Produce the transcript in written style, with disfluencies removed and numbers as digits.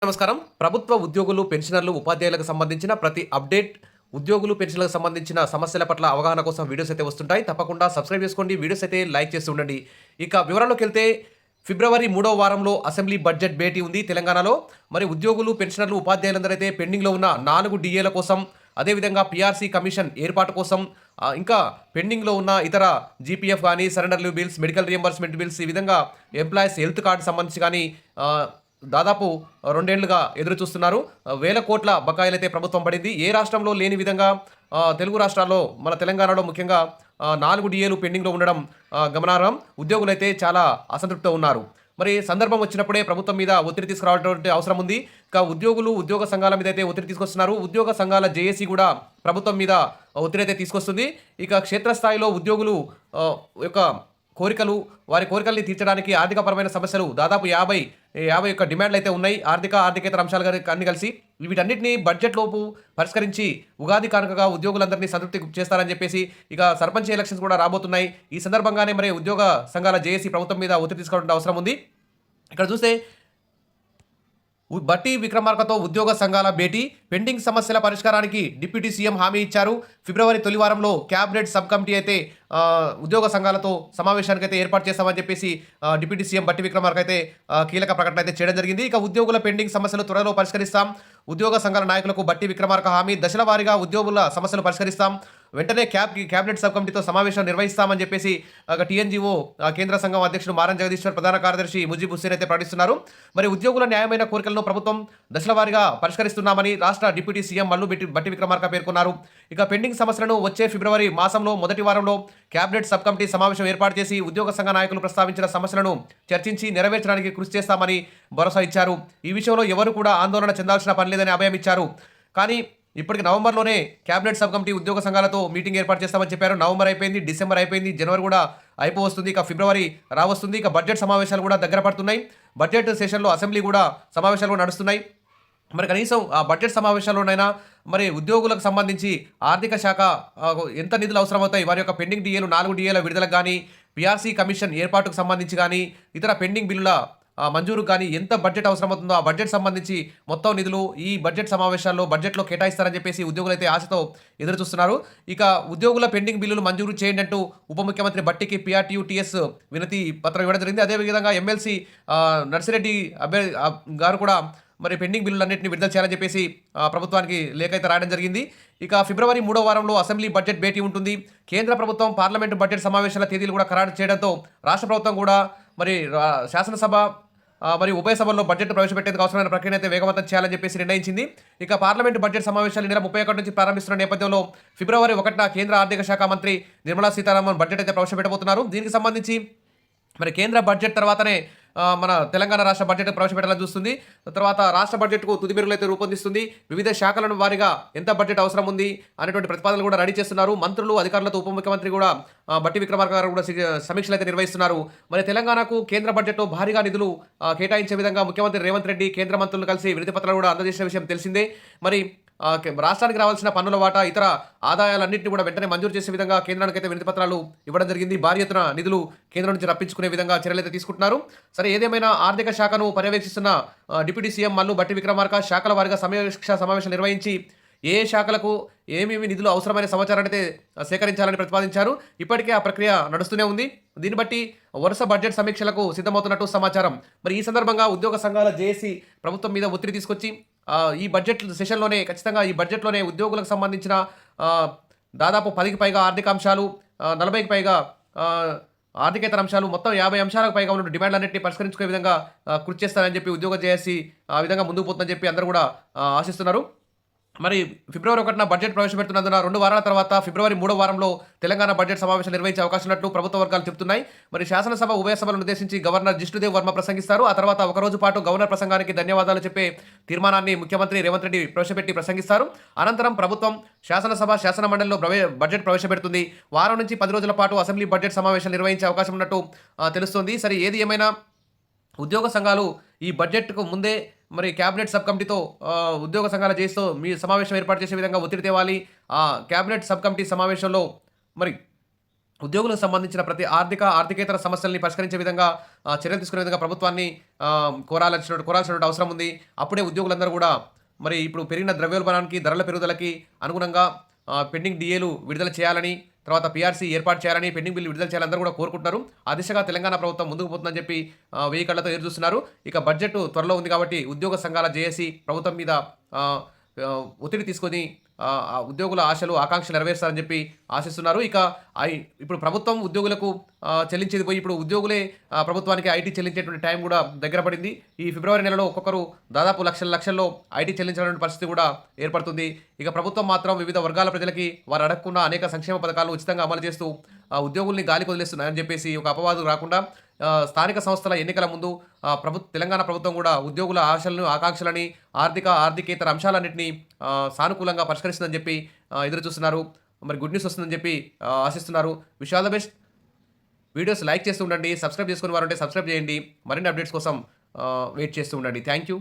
నమస్కారం. ప్రభుత్వ ఉద్యోగులు, పెన్షనర్లు, ఉపాధ్యాయులకు సంబంధించిన ప్రతి అప్డేట్, ఉద్యోగులు, పెన్షన్‌లకు సంబంధించిన సమస్యల పట్ల అవగాహన కోసం వీడియోస్ అయితే వస్తుంటాయి. తప్పకుండా సబ్స్క్రైబ్ చేసుకోండి. వీడియోస్ అయితే లైక్ చేస్తూ ఉండండి. ఇక వివరాల్లోకెళ్తే ఫిబ్రవరి 3వ వారంలో అసెంబ్లీ బడ్జెట్ భేటీ ఉంది తెలంగాణలో. మరి ఉద్యోగులు, పెన్షనర్లు, ఉపాధ్యాయులందరైతే పెండింగ్‌లో ఉన్న 4 డీఏల కోసం, అదేవిధంగా పీఆర్సీ కమిషన్ ఏర్పాటు కోసం, ఇంకా పెండింగ్‌లో ఉన్న ఇతర జీపీఎఫ్ గాని, surrender leave bills, medical reimbursement bills, ఈ విధంగా ఎంప్లాయీస్ హెల్త్ కార్డ్ సంబంధించి గాని దాదాపు 2 ఏళ్లుగా ఎదురు చూస్తున్నారు. వేల కోట్ల బకాయిలైతే ప్రభుత్వం పడింది. ఏ రాష్ట్రంలో లేని విధంగా తెలుగు రాష్ట్రాల్లో మన తెలంగాణలో ముఖ్యంగా 4 డీఏలు పెండింగ్‌లో ఉండడం గమనార్హం. ఉద్యోగులైతే చాలా అసంతృప్తితో ఉన్నారు. మరి సందర్భం వచ్చినప్పుడే ప్రభుత్వం మీద ఒత్తిడి తీసుకురావాల్సినటువంటి అవసరం ఉంది. ఇక ఉద్యోగులు, ఉద్యోగ సంఘాల మీద అయితే ఒత్తిడి తీసుకొస్తున్నారు. ఉద్యోగ సంఘాల జేఏసీ కూడా ప్రభుత్వం మీద ఒత్తిడి అయితే తీసుకొస్తుంది. ఇక క్షేత్రస్థాయిలో ఉద్యోగులు యొక్క కోరికలు, వారి కోరికల్ని తీర్చడానికి ఆర్థికపరమైన సమస్యలు దాదాపు 50 యొక్క డిమాండ్‌లయితే ఉన్నాయి. ఆర్థికేతర అంశాలు అన్నీ కలిసి వీటన్నిటిని బడ్జెట్‌లోపు పరిష్కరించి ఉగాది కానుకగా ఉద్యోగులందరినీ సంతృప్తి చేస్తారని చెప్పేసి ఇక సర్పంచ్ ఎలక్షన్స్ కూడా రాబోతున్నాయి. ఈ సందర్భంగానే మరి ఉద్యోగ సంఘాల జేఏసీ ప్రభుత్వం మీద ఒత్తిడి తీసుకోవాల్సిన అవసరం ఉంది. ఇక్కడ చూస్తే బట్టి విక్రమార్కతో ఉద్యోగ సంఘాల భేటీ, పెండింగ్ సమస్యల పరిష్కారానికి డిప్యూటీ సీఎం హామీ ఇచ్చారు. ఫిబ్రవరి తొలి వారంలో క్యాబినెట్ సబ్ కమిటీ అయితే ఉద్యోగ సంఘాలతో సమావేశానికి అయితే ఏర్పాటు చేస్తామని చెప్పేసి డిప్యూటీ సీఎం బట్టి విక్రమార్క అయితే కీలక ప్రకటన అయితే చేయడం జరిగింది. ఇక ఉద్యోగుల పెండింగ్ సమస్యలు త్వరలో పరిష్కరిస్తాం. ఉద్యోగ సంఘాల నాయకులకు బట్టి విక్రమార్క హామీ, దశల వారీగా ఉద్యోగుల సమస్యలు పరిష్కరిస్తాం. వెంటనే క్యాబినెట్ సబ్ కమిటీతో సమావేశం నిర్వహిస్తామని చెప్పేసి టీఎన్జీఓ కేంద్ర సంఘం అధ్యక్షుడు మారం జగదీశ్వర్, ప్రధాన కార్యదర్శి ముజీబ్ హుస్సేన్ అయితే ప్రకటిస్తున్నారు. మరి ఉద్యోగుల న్యాయమైన కోరికలను ప్రభుత్వం దశల వారీగా పరిష్కరిస్తున్నామని రాష్ట్ర డిప్యూటీ సీఎం మల్లు బట్టి విక్రమార్క పేర్కొన్నారు. ఇక పెండింగ్ సమస్యలను వచ్చే ఫిబ్రవరి మాసంలో మొదటి వారంలో క్యాబినెట్ సబ్ కమిటీ సమావేశం ఏర్పాటు చేసి ఉద్యోగ సంఘ నాయకులు ప్రస్తావించిన సమస్యలను చర్చించి నెరవేర్చడానికి కృషి చేస్తామని భరోసా ఇచ్చారు. ఈ విషయంలో ఎవరు కూడా ఆందోళన చెందాల్సిన పని లేదని అభయం ఇచ్చారు. కానీ ఇప్పటికి నవంబర్లోనే క్యాబినెట్ సబ్ కమిటీ ఉద్యోగ సంఘాలతో మీటింగ్ ఏర్పాటు చేస్తామని చెప్పారు. నవంబర్ అయిపోయింది, డిసెంబర్ అయిపోయింది, జనవరి కూడా అయిపోవస్తుంది. ఇక ఫిబ్రవరి రావస్తుంది. ఇక బడ్జెట్ సమావేశాలు కూడా దగ్గర పడుతున్నాయి. బడ్జెట్ సెషన్లో అసెంబ్లీ కూడా సమావేశాలు కూడా నడుస్తున్నాయి. మరి కనీసం ఆ బడ్జెట్ సమావేశాల్లోనైనా మరి ఉద్యోగులకు సంబంధించి ఆర్థిక శాఖ ఎంత నిధులు అవసరమవుతాయి, వారి యొక్క పెండింగ్ డీఏలు 4 డీఏల విడుదలకు కానీ, పీఆర్సీ కమిషన్ ఏర్పాటుకు సంబంధించి కానీ, ఇతర పెండింగ్ బిల్లుల మంజూరు కానీ ఎంత బడ్జెట్ అవసరమవుతుందో ఆ బడ్జెట్ సంబంధించి మొత్తం నిధులు ఈ బడ్జెట్లో కేటాయిస్తారని చెప్పేసి ఉద్యోగులు అయితే ఆశతో ఎదురు చూస్తున్నారు. ఇక ఉద్యోగుల పెండింగ్ బిల్లులు మంజూరు చేయండి అంటూ ఉప ముఖ్యమంత్రి బట్టికి పీఆర్టీయూటీఎస్ వినతి పత్రం ఇవ్వడం జరిగింది. అదేవిధంగా ఎమ్మెల్సీ నర్సిరెడ్డి గారు కూడా మరి పెండింగ్ బిల్లులన్నింటినీ విడుదల చేయాలని చెప్పేసి ప్రభుత్వానికి లేఖ అయితే రాయడం జరిగింది. ఇక ఫిబ్రవరి 3వ వారంలో అసెంబ్లీ బడ్జెట్ భేటీ ఉంటుంది. కేంద్ర ప్రభుత్వం పార్లమెంటు బడ్జెట్ సమావేశాల తేదీలు కూడా ఖరారు చేయడంతో రాష్ట్ర ప్రభుత్వం కూడా మరి శాసనసభ మరియు ఉభయ సభల్లో బడ్జెట్ ప్రవేశపెట్టేందుకు అవసరమైన ప్రక్రియను అయితే వేగవంతం చేయాలని చెప్పేసి నిర్ణయించింది. ఇక పార్లమెంటు బడ్జెట్ సమావేశాలు ఈ నెల 31 నుంచి ప్రారంభిస్తున్న నేపథ్యంలో ఫిబ్రవరి 1న కేంద్ర ఆర్థిక శాఖ మంత్రి నిర్మలా సీతారామన్ బడ్జెట్ అయితే ప్రవేశపెట్టబోతున్నారు. దీనికి సంబంధించి మరి కేంద్ర బడ్జెట్ తర్వాతనే మన తెలంగాణ రాష్ట్ర బడ్జెట్ ప్రవేశపెట్టాలని చూస్తుంది. తర్వాత రాష్ట్ర బడ్జెట్కు తుది మెరుగులు అయితే రూపొందిస్తుంది. వివిధ శాఖలను వారీగా ఎంత బడ్జెట్ అవసరం ఉంది అనేటువంటి ప్రతిపాదనలు కూడా రెడీ చేస్తున్నారు. మంత్రులు, అధికారులతో ఉప ముఖ్యమంత్రి కూడా బట్టి విక్రమార్క గారు కూడా సమీక్షలు అయితే నిర్వహిస్తున్నారు. మరి తెలంగాణకు కేంద్ర బడ్జెట్లో భారీగా నిధులు కేటాయించే విధంగా ముఖ్యమంత్రి రేవంత్ రెడ్డి కేంద్ర మంత్రులు కలిసి వినతి పత్రాలు కూడా అందజేసిన విషయం తెలిసిందే. మరి రాష్ట్రానికి రావాల్సిన పన్నుల వాటా, ఇతర ఆదాయాలన్నింటినీ కూడా వెంటనే మంజూరు చేసే విధంగా కేంద్రానికి అయితే వినతి పత్రాలు ఇవ్వడం జరిగింది. భారీ ఎత్తున నిధులు కేంద్రం నుంచి రప్పించుకునే విధంగా చర్యలు అయితే తీసుకుంటున్నారు. సరే, ఏదేమైనా ఆర్థిక శాఖను పర్యవేక్షిస్తున్న డిప్యూటీ సీఎం మల్లు బట్టి విక్రమార్క శాఖల వారీగా సమావేశం నిర్వహించి ఏ శాఖలకు ఏమేమి నిధులు అవసరమైన సమాచారాన్ని అయితే సేకరించాలని ప్రతిపాదించారు. ఇప్పటికే ఆ ప్రక్రియ నడుస్తూనే ఉంది. దీన్ని బట్టి వరుస బడ్జెట్ సమీక్షలకు సిద్ధమవుతున్నట్టు సమాచారం. మరి ఈ సందర్భంగా ఉద్యోగ సంఘాల జేఏసీ ప్రభుత్వం మీద ఒత్తిడి తీసుకొచ్చి ఈ బడ్జెట్ సెషన్లోనే ఖచ్చితంగా ఈ బడ్జెట్లోనే ఉద్యోగులకు సంబంధించిన దాదాపు 10కి పైగా ఆర్థిక అంశాలు, 40కి పైగా ఆర్థికేతర అంశాలు, మొత్తం 50 అంశాలకు పైగా ఉన్న డిమాండ్లన్నింటినీ పరిష్కరించుకునే విధంగా కృషి చేస్తారని చెప్పి ఉద్యోగ జేఏసీ ఆ విధంగా ముందుకు పోతుందని చెప్పి అందరూ కూడా ఆశిస్తున్నారు. మరి ఫిబ్రవరి 1న బడ్జెట్ ప్రవేశపెడుతున్నందున 2 వారాల తర్వాత ఫిబ్రవరి 3వ వారంలో తెలంగాణ బడ్జెట్ సమావేశం నిర్వహించే అవకాశం ఉన్నట్లు ప్రభుత్వ వర్గాలు చెబుతున్నాయి. మరి శాసనసభ ఉభయ సభలను ఉద్దేశించి గవర్నర్ జిష్ణుదేవ్ వర్మ ప్రసంగిస్తారు. ఆ తర్వాత ఒక రోజు పాటు గవర్నర్ ప్రసంగానికి ధన్యవాదాలు చెప్పే తీర్మానాన్ని ముఖ్యమంత్రి రేవంత్ రెడ్డి ప్రసంగిస్తారు. అనంతరం ప్రభుత్వం శాసనసభ, శాసన మండలిలో బడ్జెట్ ప్రవేశపెడుతుంది. వారం నుంచి 10 రోజుల పాటు అసెంబ్లీ బడ్జెట్ సమావేశం నిర్వహించే అవకాశం ఉన్నట్టు తెలుస్తోంది. సరే, ఏది ఏమైనా ఉద్యోగ సంఘాలు ఈ బడ్జెట్కు ముందే మరి క్యాబినెట్ సబ్ కమిటీతో ఉద్యోగ సంఘాల చేస్తూ మీ సమావేశం ఏర్పాటు చేసే విధంగా ఒత్తిడి తేవాలి. ఆ క్యాబినెట్ సబ్ కమిటీ సమావేశంలో మరి ఉద్యోగులకు సంబంధించిన ప్రతి ఆర్థికేతర సమస్యల్ని పరిష్కరించే విధంగా చర్యలు తీసుకునే విధంగా ప్రభుత్వాన్ని కోరాల్సినటువంటి అవసరం ఉంది. అప్పుడే ఉద్యోగులందరూ కూడా మరి ఇప్పుడు పెరిగిన ద్రవ్యోల్బణానికి, ధరల పెరుగుదలకి అనుగుణంగా పెండింగ్ డీఏలు విడుదల చేయాలని, తర్వాత పీఆర్సీ ఏర్పాటు చేయాలని, పెండింగ్ బిల్లు విడుదల చేయాలని అందరూ కూడా కోరుకుంటున్నారు. ఆ దిశగా తెలంగాణ ప్రభుత్వం ముందుకు పోతుందని చెప్పి 1000 కళ్ళతో ఎదురు చూస్తున్నారు. ఇక బడ్జెట్ త్వరలో ఉంది కాబట్టి ఉద్యోగ సంఘాల జేఏసీ ప్రభుత్వం మీద ఆహ్, ఒత్తిడి తీసుకొని ఆ ఉద్యోగుల ఆశలు, ఆకాంక్షలు నెరవేరుస్తారని చెప్పి ఆశిస్తున్నారు. ఇక ఇప్పుడు ప్రభుత్వం ఉద్యోగులకు చెల్లించేది పోయి ఇప్పుడు ఉద్యోగులే ప్రభుత్వానికి ఐటీ చెల్లించేటువంటి టైం కూడా దగ్గర పడింది. ఈ ఫిబ్రవరి నెలలో ఒక్కొక్కరు దాదాపు లక్షల్లో ఐటీ చెల్లించాలనే పరిస్థితి కూడా ఏర్పడుతుంది. ఇక ప్రభుత్వం మాత్రం వివిధ వర్గాల ప్రజలకి వారు అడగకుండా అనేక సంక్షేమ పథకాలను ఉచితంగా అమలు చేస్తూ ఉద్యోగుల్ని గాలికి వదిలేస్తున్నాయని చెప్పేసి ఒక అపవాదు రాకుండా స్థానిక సంస్థల ఎన్నికల ముందు తెలంగాణ ప్రభుత్వం కూడా ఉద్యోగుల ఆశలను, ఆకాంక్షలని, ఆర్థికేతర అంశాలన్నింటినీ సానుకూలంగా పరిష్కరిస్తుందని చెప్పి ఎదురు చూస్తున్నారు. మరి గుడ్ న్యూస్ వస్తుందని చెప్పి ఆశిస్తున్నారు. Wish all the best. Videos like చేస్తూ ఉండండి. సబ్స్క్రైబ్ చేసుకునే వారు ఉంటే సబ్స్క్రైబ్ చేయండి. మరిన్ని అప్డేట్స్ కోసం వెయిట్ చేస్తూ ఉండండి. Thank you.